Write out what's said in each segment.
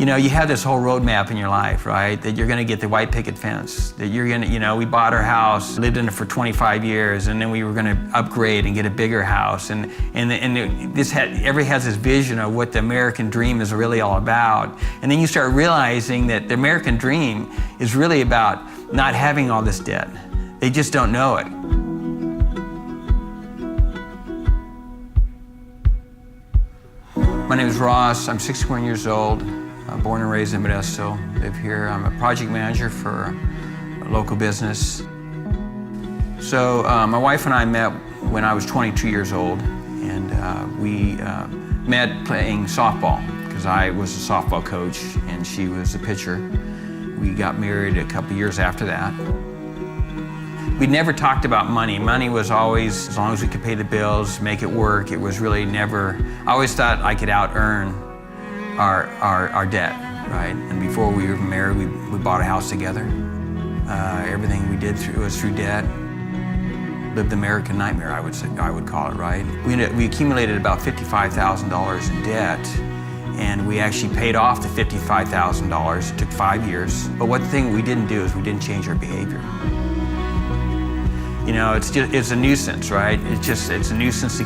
you know, you have this whole roadmap in your life, right? That you're gonna get the white picket fence, that you're gonna, you know, we bought our house, lived in it for 25 years, and then we were gonna upgrade and get a bigger house. Everybody has this vision of what the American dream is really all about. And then you start realizing that the American dream is really about not having all this debt. They just don't know it. My name is Ross. I'm 61 years old. I'm born and raised in Modesto. Live here. I'm a project manager for a local business. So my wife and I met when I was 22 years old, and we met playing softball because I was a softball coach and she was a pitcher. We got married a couple years after that. We never talked about money. Money was always, as long as we could pay the bills, make it work, it was really never, I always thought I could out-earn our debt, right? And before we were married, we bought a house together. Everything we did was through debt. Lived the American nightmare, I would call it, right? We accumulated about $55,000 in debt, and we actually paid off the $55,000. It took 5 years. But one thing we didn't do is we didn't change our behavior. You know, it's a nuisance, right? It's a nuisance to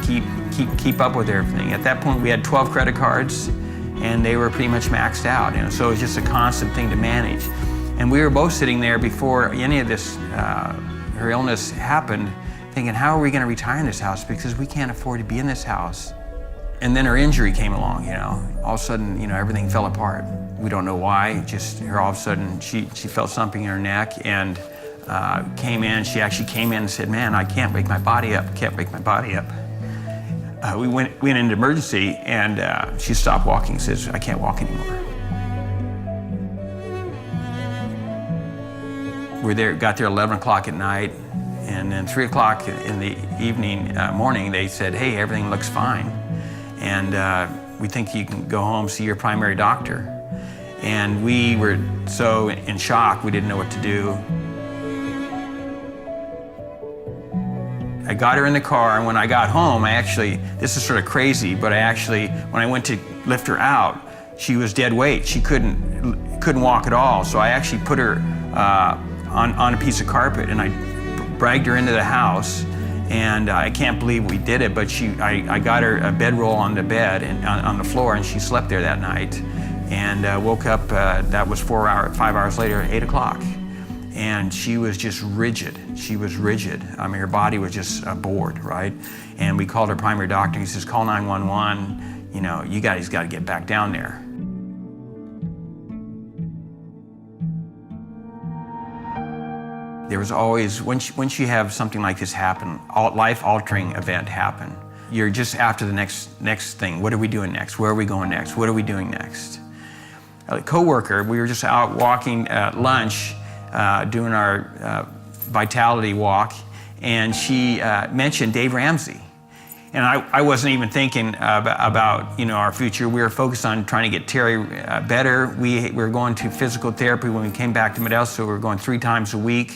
keep up with everything. At that point, we had 12 credit cards, and they were pretty much maxed out. You know, so it was just a constant thing to manage. And we were both sitting there before any of this, her illness happened, thinking, how are we going to retire in this house? Because we can't afford to be in this house. And then her injury came along. You know, all of a sudden, you know, everything fell apart. We don't know why. Just her, all of a sudden, she felt something in her neck and. She actually came in and said, man, I can't wake my body up, We went into emergency, and she stopped walking, says, I can't walk anymore. Got there 11 o'clock at night, and then 3 o'clock in the morning, they said, hey, everything looks fine. And we think you can go home, see your primary doctor. And we were so in shock, we didn't know what to do. I got her in the car, and when I got home, this is sort of crazy, but when I went to lift her out, she was dead weight. She couldn't walk at all. So I actually put her on a piece of carpet, and I dragged her into the house, and I can't believe we did it, but I got her a bedroll on the bed and on the floor, and she slept there that night, and woke up, that was 5 hours later at 8 o'clock. And she was just rigid. She was rigid. I mean, her body was just bored, right? And we called her primary doctor. He says, call 911. You know, you guys got to get back down there. There was always, once you have something like this happen, life-altering event happen, you're just after the next thing. What are we doing next? Where are we going next? What are we doing next? A coworker, we were just out walking at lunch, doing our vitality walk, and she mentioned Dave Ramsey. And I wasn't even thinking about you know, our future. We were focused on trying to get Terry better. We were going to physical therapy when we came back to Modesto. We were going 3 times a week.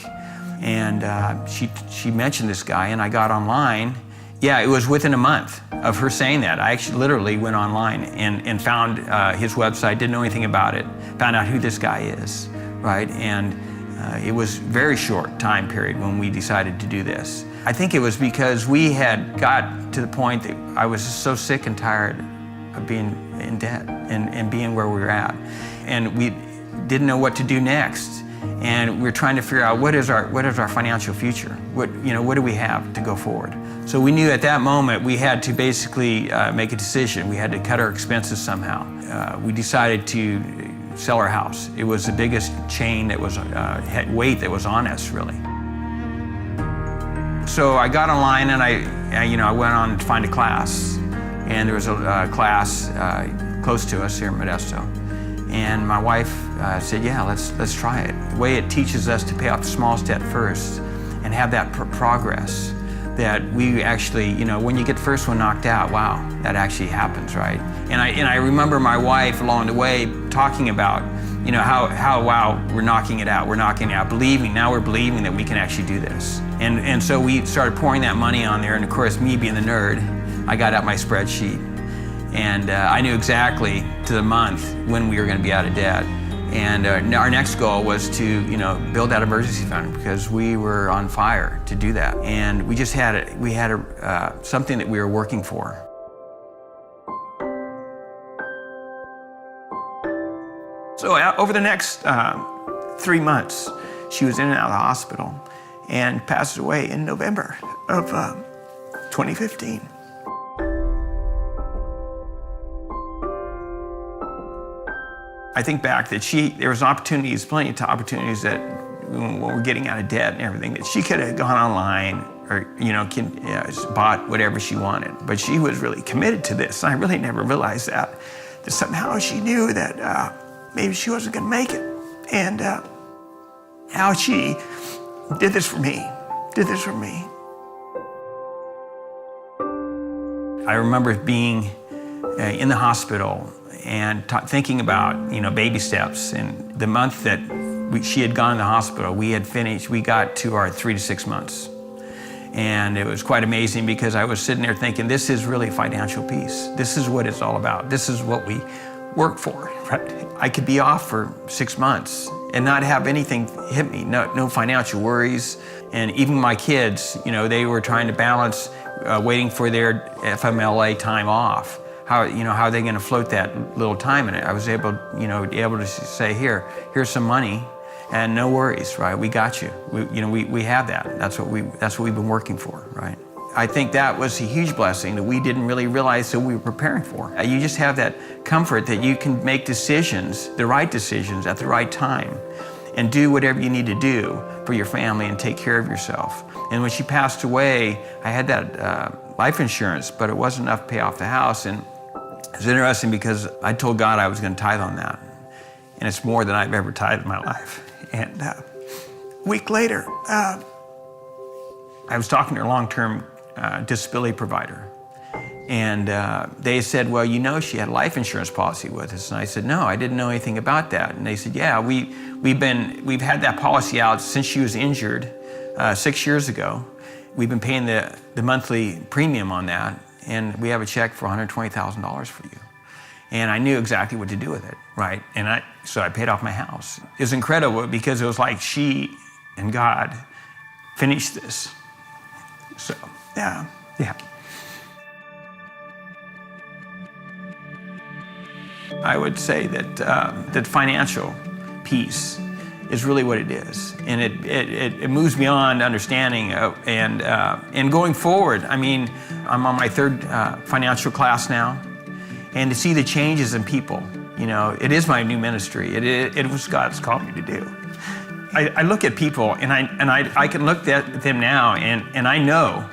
And she mentioned this guy, and I got online. Yeah, it was within a month of her saying that. I actually literally went online and found his website, didn't know anything about it, found out who this guy is, right? And it was a very short time period when we decided to do this. I think it was because we had got to the point that I was just so sick and tired of being in debt and being where we were at. And we didn't know what to do next. And we were trying to figure out what is our financial future? What do we have to go forward? So we knew at that moment we had to basically make a decision. We had to cut our expenses somehow. We decided to sell our house. It was the biggest chain that was weight that was on us, really. So I got online and I went on to find a class, and there was a class close to us here in Modesto, and my wife said, "Yeah, let's try it." The way it teaches us to pay off the smallest debt first and have that progress. That we actually, when you get the first one knocked out, wow, that actually happens, right? And I remember my wife along the way talking about, how wow, we're knocking it out, now we're believing that we can actually do this. And so we started pouring that money on there, and of course, me being the nerd, I got out my spreadsheet, And I knew exactly to the month when we were going to be out of debt. And our next goal was to, build that emergency fund because we were on fire to do that. And we just had something that we were working for. So over the next 3 months, she was in and out of the hospital and passed away in November of 2015. I think back that there was opportunities, plenty of opportunities that when we're getting out of debt and everything, that she could have gone online or, bought whatever she wanted. But she was really committed to this. I really never realized that somehow she knew that maybe she wasn't going to make it. And how she did this for me, I remember being in the hospital and thinking about, baby steps. And the month that she had gone to the hospital, we got to our 3 to 6 months. And it was quite amazing because I was sitting there thinking, this is really financial peace. This is what it's all about. This is what we work for, right? I could be off for 6 months and not have anything hit me, no financial worries. And even my kids, they were trying to balance waiting for their FMLA time off. How are they going to float that little time in it? I was able to say, here's some money, and no worries, right? We got you. We have that. That's what we've been working for, right? I think that was a huge blessing that we didn't really realize that we were preparing for. You just have that comfort that you can make decisions, the right decisions at the right time, and do whatever you need to do for your family and take care of yourself. And when she passed away, I had that life insurance, but it wasn't enough to pay off the house. And it's interesting because I told God I was going to tithe on that. And it's more than I've ever tithed in my life. And a week later, I was talking to a long-term disability provider. And they said, well, she had a life insurance policy with us. And I said, no, I didn't know anything about that. And they said, yeah, we've had that policy out since she was injured 6 years ago. We've been paying the monthly premium on that. And we have a check for $120,000 for you. And I knew exactly what to do with it, right? And so I paid off my house. It was incredible because it was like she and God finished this. So, yeah. I would say that financial peace is really what it is. And it moves beyond understanding. And going forward, I'm on my third financial class now. And to see the changes in people, it is my new ministry. It was God's called me to do. I look at people and I can look at them now and I know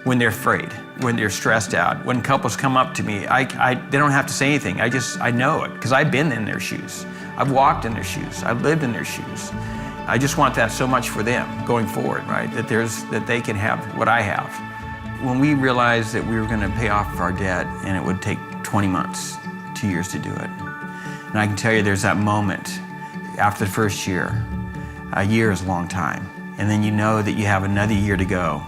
when they're afraid, when they're stressed out. When couples come up to me, they don't have to say anything. I know it because I've been in their shoes. I've walked in their shoes. I've lived in their shoes. I just want that so much for them going forward, right? That they can have what I have. When we realized that we were going to pay off our debt and it would take 20 months, 2 years to do it. And I can tell you there's that moment after the first year. A year is a long time. And then you know that you have another year to go.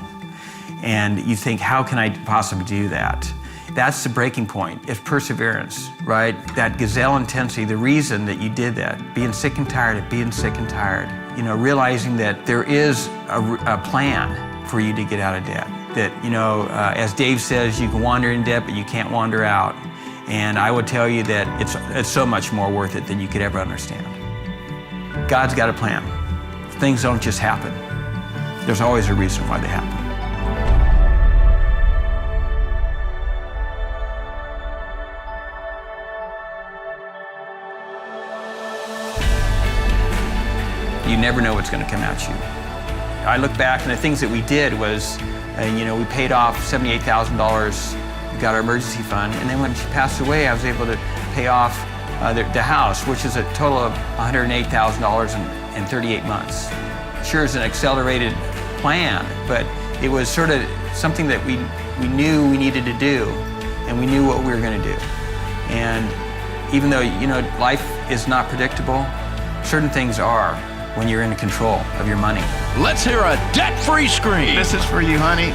And you think, how can I possibly do that? That's the breaking point. It's perseverance, right? That gazelle intensity, the reason that you did that, being sick and tired of being sick and tired, realizing that there is a plan for you to get out of debt. That, as Dave says, you can wander in debt, but you can't wander out. And I would tell you that it's so much more worth it than you could ever understand. God's got a plan. Things don't just happen. There's always a reason why they happen. You never know what's going to come at you. I look back and the things that we did was, we paid off $78,000, we got our emergency fund, and then when she passed away, I was able to pay off the house, which is a total of $108,000 in 38 months. Sure, it's an accelerated plan, but it was sort of something that we knew we needed to do, and we knew what we were going to do. And even though, life is not predictable, certain things are when you're in control of your money. Let's hear a debt-free scream. This is for you, honey.